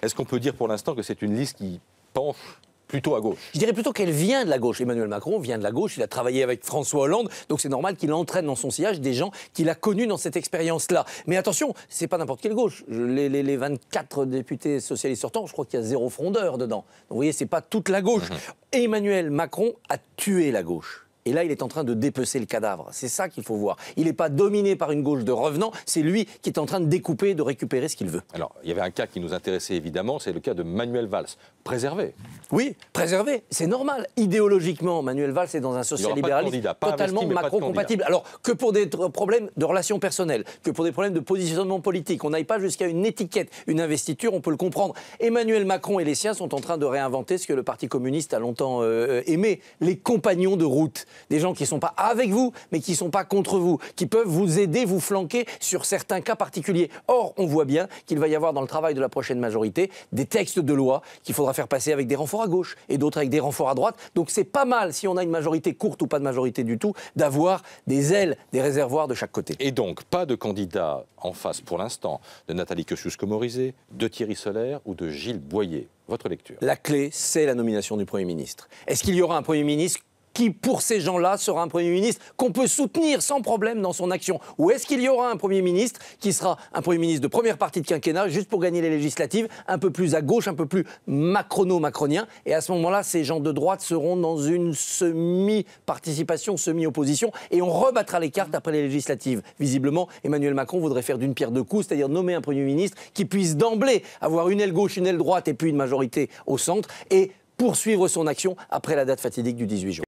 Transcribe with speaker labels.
Speaker 1: Est-ce qu'on peut dire pour l'instant que c'est une liste qui penche plutôt à gauche?
Speaker 2: Je dirais plutôt qu'elle vient de la gauche. Emmanuel Macron vient de la gauche, il a travaillé avec François Hollande, donc c'est normal qu'il entraîne dans son sillage des gens qu'il a connus dans cette expérience-là. Mais attention, c'est pas n'importe quelle gauche. Les 24 députés socialistes sortants, je crois qu'il y a 0 frondeur dedans. Donc vous voyez, c'est pas toute la gauche. Emmanuel Macron a tué la gauche. Et là, il est en train de dépecer le cadavre. C'est ça qu'il faut voir. Il n'est pas dominé par une gauche de revenants, c'est lui qui est en train de découper, de récupérer ce qu'il veut.
Speaker 1: Alors, il y avait un cas qui nous intéressait évidemment, c'est le cas de Manuel Valls. Préservé.
Speaker 2: Oui, préservé, c'est normal. Idéologiquement, Manuel Valls est dans un social-libéralisme totalement Macron-compatible. Alors, que pour des problèmes de relations personnelles, que pour des problèmes de positionnement politique, on n'aille pas jusqu'à une étiquette, une investiture, on peut le comprendre. Emmanuel Macron et les siens sont en train de réinventer ce que le Parti communiste a longtemps aimé, les compagnons de route. Des gens qui ne sont pas avec vous, mais qui ne sont pas contre vous, qui peuvent vous aider, vous flanquer sur certains cas particuliers. Or, on voit bien qu'il va y avoir dans le travail de la prochaine majorité des textes de loi qu'il faudra faire passer avec des renforts à gauche et d'autres avec des renforts à droite. Donc c'est pas mal, si on a une majorité courte ou pas de majorité du tout, d'avoir des ailes, des réservoirs de chaque côté.
Speaker 1: Et donc, pas de candidat en face pour l'instant de Nathalie Kosciusko-Morizet, de Thierry Solaire ou de Gilles Boyer. Votre lecture?
Speaker 2: La clé, c'est la nomination du Premier ministre. Est-ce qu'il y aura un Premier ministre qui, pour ces gens-là, sera un Premier ministre qu'on peut soutenir sans problème dans son action? Ou est-ce qu'il y aura un Premier ministre qui sera un Premier ministre de première partie de quinquennat, juste pour gagner les législatives, un peu plus à gauche, un peu plus macrono-macronien? Et à ce moment-là, ces gens de droite seront dans une semi-participation, semi-opposition, et on rebattra les cartes après les législatives. Visiblement, Emmanuel Macron voudrait faire d'une pierre deux coups, c'est-à-dire nommer un Premier ministre qui puisse d'emblée avoir une aile gauche, une aile droite, et puis une majorité au centre, et poursuivre son action après la date fatidique du 18 juin.